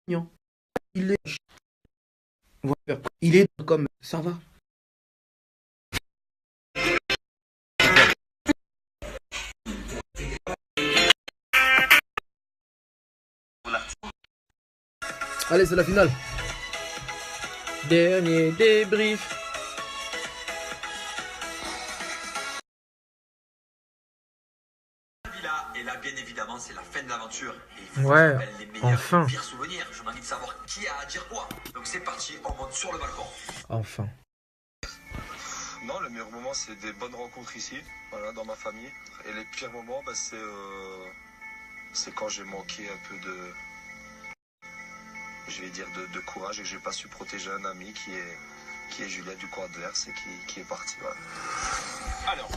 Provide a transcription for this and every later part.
mignon. Il est, il est comme ça va. Allez, c'est la finale. Dernier débrief. Et là, bien évidemment, c'est la fin de l'aventure. Et il faut Ouais, qu'on se rappelle les meilleurs enfin. et les pires souvenirs. Je m'envie de savoir qui a à dire quoi. Donc c'est parti, on monte sur le balcon. Enfin. Non, le meilleur moment, c'est des bonnes rencontres ici, voilà, dans ma famille. Et les pires moments, bah, c'est quand j'ai manqué un peu je vais dire, de courage et que j'ai pas su protéger un ami qui est Julien du coin adverse et qui est parti. Voilà. Alors,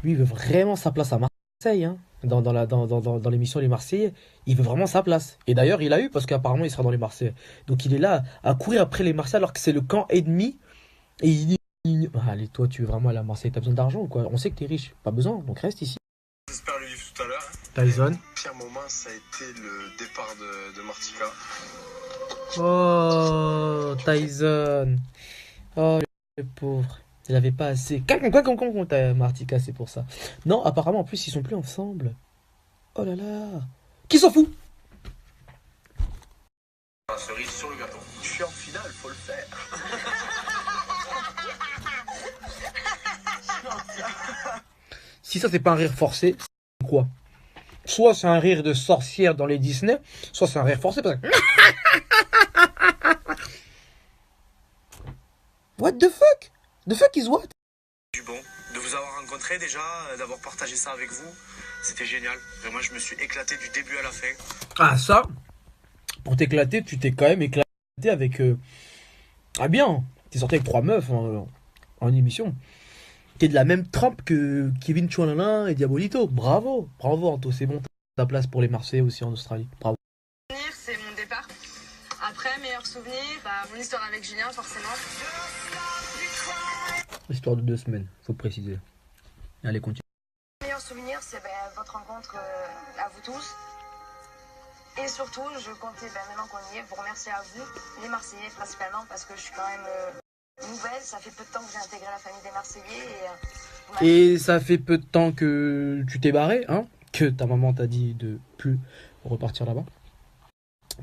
Lui, il veut vraiment sa place à Marseille, hein. Dans l'émission Les Marseillais. Il veut vraiment sa place. Et d'ailleurs, il a eu, parce qu'apparemment, il sera dans les Marseillais. Donc, il est là à courir après les Marseillais alors que c'est le camp ennemi. Et il dit ah, allez, toi, tu veux vraiment aller à Marseille, t'as besoin d'argent ou quoi? On sait que t'es riche. Pas besoin, donc reste ici. J'espère le vivre tout à l'heure. Tyson. Le pire moment, ça a été le départ de Martika. Oh, Tyson. Oh, le pauvre. Il avait pas assez. T'as Martika, c'est pour ça. Non, apparemment, en plus, ils sont plus ensemble. Oh là là. Qui s'en fout? La cerise sur le gâteau. Je suis en finale, faut le faire. Si ça, c'est pas un rire forcé, c'est quoi? Soit c'est un rire de sorcière dans les Disney, soit c'est un rire forcé parce que. What the fuck? The fuck is what? Du bon, de vous avoir rencontré déjà, d'avoir partagé ça avec vous, c'était génial. Vraiment, je me suis éclaté du début à la fin. Ah, ça, pour t'éclater, tu t'es quand même éclaté avec. Ah, bien, t'es sorti avec 3 meufs en émission. T'es de la même trempe que Kevin Chouinana et Diabolito. Bravo, bravo, Anto, c'est bon, ta place pour les Marseillais aussi en Australie. Bravo. C'est mon départ. Après, meilleur souvenir, mon histoire avec Julien, forcément. Histoire de 2 semaines, faut préciser. Allez, continue. Meilleur souvenir, c'est votre rencontre à vous tous. Et surtout, je comptais, maintenant qu'on y est, vous remercier à vous, les Marseillais principalement, parce que je suis quand même nouvelle. Ça fait peu de temps que j'ai intégré la famille des Marseillais. Et ça fait peu de temps que tu t'es barré, hein? Que ta maman t'a dit de plus repartir là-bas.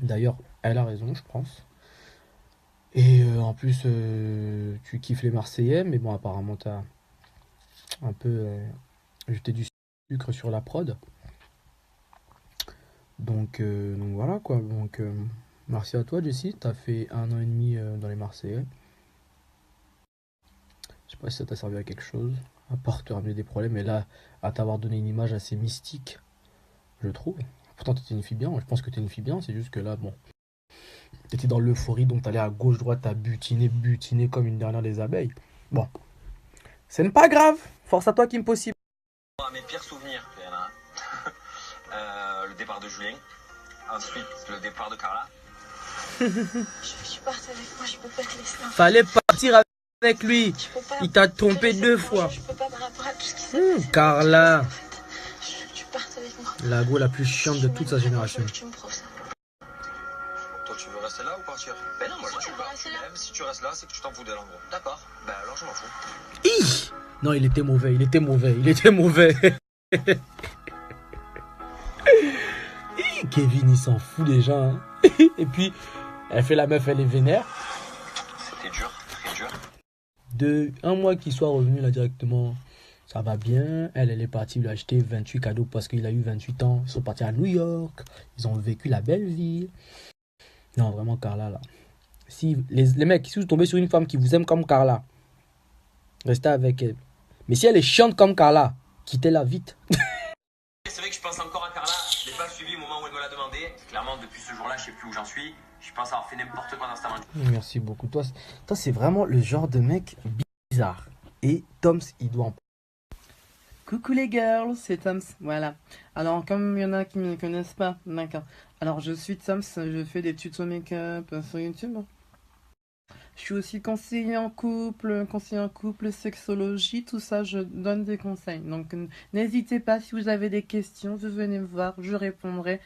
D'ailleurs, elle a raison, je pense. Et en plus, tu kiffes les Marseillais, mais bon, apparemment, t'as un peu jeté du sucre sur la prod. Donc voilà quoi. Donc merci à toi, Jessie. T'as fait 1 an et demi dans les Marseillais. Je sais pas si ça t'a servi à quelque chose, à part te ramener des problèmes. Et là, à t'avoir donné une image assez mystique, je trouve. Pourtant, t'étais une fille bien. Je pense que t'es une fille bien. C'est juste que là, bon, t'étais dans l'euphorie, donc t'allais à gauche, droite, t'as butiné comme une dernière des abeilles. Bon, ce n'est pas grave. Force à toi, Kim Possible. mes pires souvenirs, il y en a un. Le départ de Julien. Ensuite, le départ de Carla. Tu partes avec moi, je peux pas te laisser. Fallait partir avec lui. Je peux pas. Il t'a trompé 2 fois. Je peux pas par rapport à tout ce qui s'est passé. Carla, Tu partes avec moi. la go la plus chiante de toute sa génération. Tu me prouves ça. Toi, tu veux rester là ou partir? Ben non, moi Pourquoi je tu veux rester là? Même si tu restes là, c'est que tu t'en fous d'elle en gros. D'accord, ben alors je m'en fous. Hi non, il était mauvais. Hi, Kevin, il s'en fout déjà. Hein. Et puis, elle fait la meuf, elle est vénère. C'était dur, très dur. De 1 mois qu'il soit revenu là directement, ça va bien. Elle est partie lui acheter 28 cadeaux parce qu'il a eu 28 ans. Ils sont partis à New York. Ils ont vécu la belle vie. Non, vraiment, Carla, là. Si les mecs, si vous tombez sur une femme qui vous aime comme Carla, restez avec elle. Mais si elle est chiante comme Carla, quittez-la vite. C'est vrai que je pense encore à Carla. Je l'ai pas suivi au moment où elle me l'a demandé. Clairement, depuis ce jour-là, je sais plus où j'en suis. Je pense avoir fait n'importe quoi dans cette aventure. Merci beaucoup. Toi, c'est vraiment le genre de mec bizarre. Et Toms, il doit en Coucou les girls, c'est Toms, voilà. Alors, comme il y en a qui ne me connaissent pas, d'accord. Alors, je suis Toms, je fais des tutos make-up sur YouTube. Je suis aussi conseiller en couple, sexologie, tout ça, je donne des conseils. Donc, n'hésitez pas, si vous avez des questions, vous venez me voir, je répondrai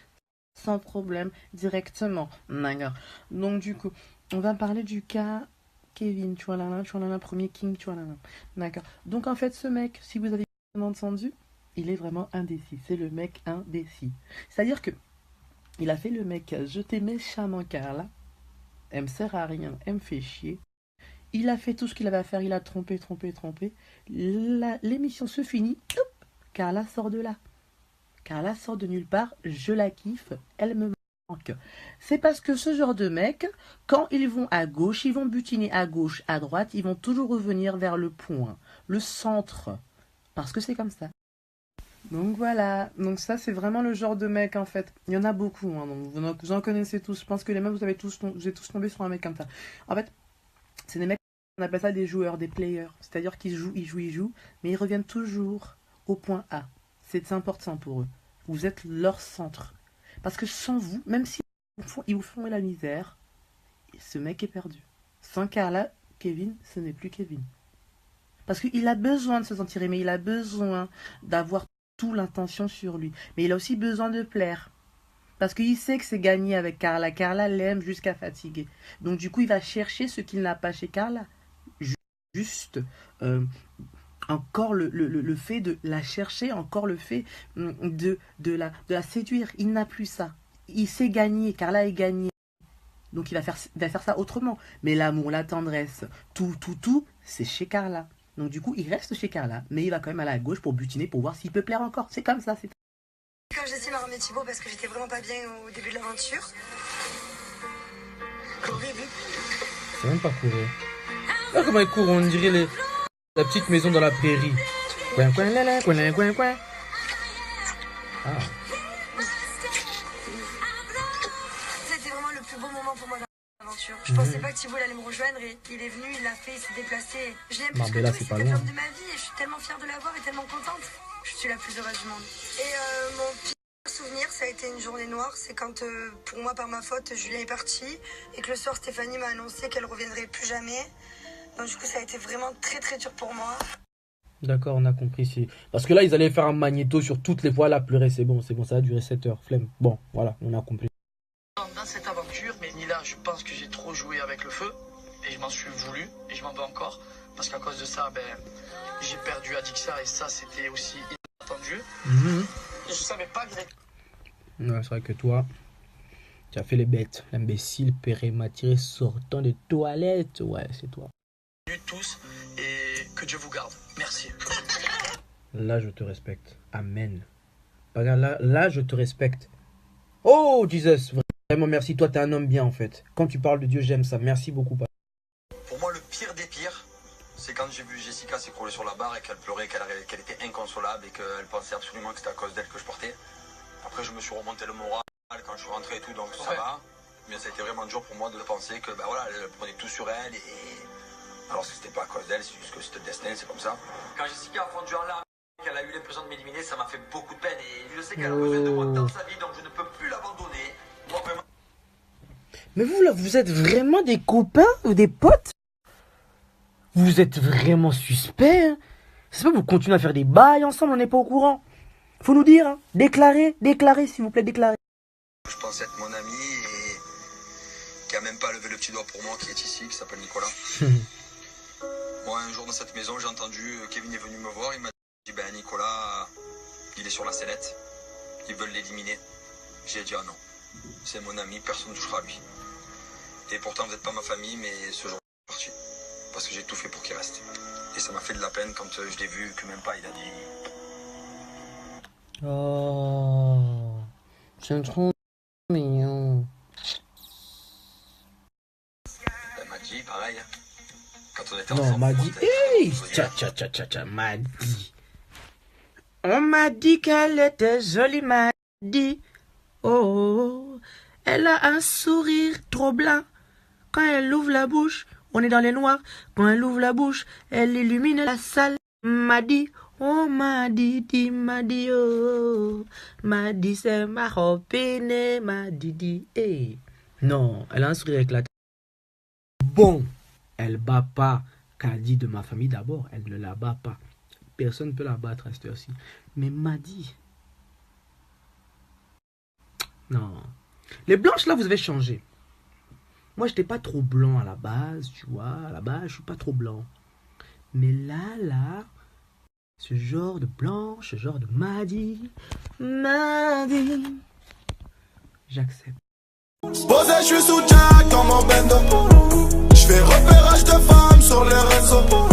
sans problème directement. D'accord. Donc du coup, on va parler du cas Kevin, tu vois là, premier King, tu vois là. D'accord. Donc en fait, ce mec, si vous avez bien entendu, il est vraiment indécis. C'est le mec indécis. C'est-à-dire que il a fait le mec jeter méchamment Carla. Elle me sert à rien, elle me fait chier. Il a fait tout ce qu'il avait à faire, il a trompé. L'émission se finit, Carla sort de là. Carla sort de nulle part, je la kiffe, elle me manque. C'est parce que ce genre de mec, quand ils vont à gauche, ils vont butiner à gauche, à droite, ils vont toujours revenir vers le point, le centre. Parce que c'est comme ça. Donc voilà, donc ça c'est vraiment le genre de mec en fait. Il y en a beaucoup, hein, donc vous en connaissez tous. Je pense que les mecs, vous êtes tous tombés sur un mec comme ça. En fait, c'est des mecs, on appelle ça des joueurs, des players. C'est-à-dire qu'ils jouent, mais ils reviennent toujours au point A. C'est important pour eux. Vous êtes leur centre. Parce que sans vous, même si ils vous font la misère, ce mec est perdu. Sans Carla, Kevin, ce n'est plus Kevin. Parce qu'il a besoin de se sentir aimé, il a besoin d'avoir toute l'intention sur lui. Mais il a aussi besoin de plaire. Parce qu'il sait que c'est gagné avec Carla. Carla l'aime jusqu'à fatiguer. Donc du coup, il va chercher ce qu'il n'a pas chez Carla. Juste encore le fait de la chercher, encore le fait de la séduire. Il n'a plus ça. Il sait gagner. Carla est gagnée. Donc il va faire ça autrement. Mais l'amour, la tendresse, tout, c'est chez Carla. Donc du coup, il reste chez Carla, mais il va quand même aller à gauche pour butiner, pour voir s'il peut plaire encore. C'est comme ça. Quand j'essaie de ramener Thibaut parce que j'étais vraiment pas bien au début de l'aventure. C'est même pas courir. Là, comment il court, on dirait la petite maison dans la prairie. Coin, coin. Ah. C'était vraiment le plus beau moment pour moi dans l'aventure. Je pensais pas que Thibaut allait me rejoindre et il est venu, il l'a fait, il s'est déplacé. Je l'aime plus que tout, c'est l'homme de ma vie et je suis tellement fière de l'avoir et tellement contente. Je suis la plus heureuse du monde. Et mon pire souvenir, ça a été une journée noire. C'est quand, pour moi, par ma faute, Julien est parti et que le soir, Stéphanie m'a annoncé qu'elle reviendrait plus jamais. Donc du coup, ça a été vraiment très très dur pour moi. D'accord, on a compris. Parce que là, ils allaient faire un magnéto sur toutes les fois. Là, pleurer, c'est bon, ça a duré 7 heures. Flemme. Bon, voilà, on a compris. Dans cette aventure, mais Nila, je pense que j'ai trop joué avec le feu et je m'en suis voulu et je m'en veux encore parce qu'à cause de ça, j'ai perdu Adixia et ça, c'était aussi inattendu. Je savais pas que Ouais, c'est vrai que toi, tu as fait les bêtes. L'imbécile pérématuré sortant des toilettes. Ouais, c'est toi. tous et que Dieu vous garde. Merci. Là, je te respecte. Amen. Regarde, là, je te respecte. Oh, Jesus, vraiment merci. Toi, t'es un homme bien, en fait. Quand tu parles de Dieu, j'aime ça. Merci beaucoup. Pour moi, le pire des pires, c'est quand j'ai vu Jessica s'écrouler sur la barre et qu'elle pleurait, qu'elle était inconsolable et qu'elle pensait absolument que c'était à cause d'elle que je portais. Après, je me suis remonté le moral quand je suis rentré et tout, donc ça va. Mais ça a été vraiment dur pour moi de penser que, voilà, elle prenait tout sur elle et... Alors que c'était pas à cause d'elle, c'est juste que c'était le destin, c'est comme ça. Quand Jessica a fondu en larmes, qu'elle a eu l'impression de m'éliminer, ça m'a fait beaucoup de peine et je sais qu'elle a besoin de moi dans sa vie, donc je ne peux plus l'abandonner. Moi, vraiment... Mais vous, là, vous êtes vraiment des copains ou des potes? Vous êtes vraiment suspects, hein? C'est pas que vous continuez à faire des bails ensemble, on n'est pas au courant. Faut nous dire, hein. Déclarez, s'il vous plaît, déclarez. Je pense être mon ami et qui a même pas levé le petit doigt pour moi, qui est ici, qui s'appelle Nicolas. Moi, un jour dans cette maison, j'ai entendu, Kevin est venu me voir, il m'a dit, Nicolas, il est sur la sellette, ils veulent l'éliminer. J'ai dit, ah non, c'est mon ami, personne ne touchera à lui. Et pourtant, vous n'êtes pas ma famille, mais ce jour, je suis parti. Parce que j'ai tout fait pour qu'il reste. Et ça m'a fait de la peine quand je l'ai vu, que même pas, il a dit... Oh, c'est trop mignon. Elle m'a dit, pareil, quand on était Non, ensemble... on m'a dit, hey, m'a dit. On m'a dit qu'elle était jolie, m'a dit. Oh, elle a un sourire trop blanc. Quand elle ouvre la bouche, on est dans les noirs. Quand elle ouvre la bouche, elle illumine la salle. M'a dit, oh, m'a dit, oh. M'a dit, c'est ma copine, m'a dit, hey. Non, elle a un sourire éclaté. Bon, elle bat pas Kadi de ma famille d'abord. Elle ne la bat pas. Personne ne peut la battre à cette heure-ci. Mais m'a dit. Non. Les blanches, là, vous avez changé. Moi, j'étais pas trop blanc à la base, tu vois. À la base, je suis pas trop blanc. Mais là, ce genre de blanche, ce genre de Madi, j'accepte. Posé, je suis sous Jack dans mon bendo. Je fais repérage de femmes sur les réseaux.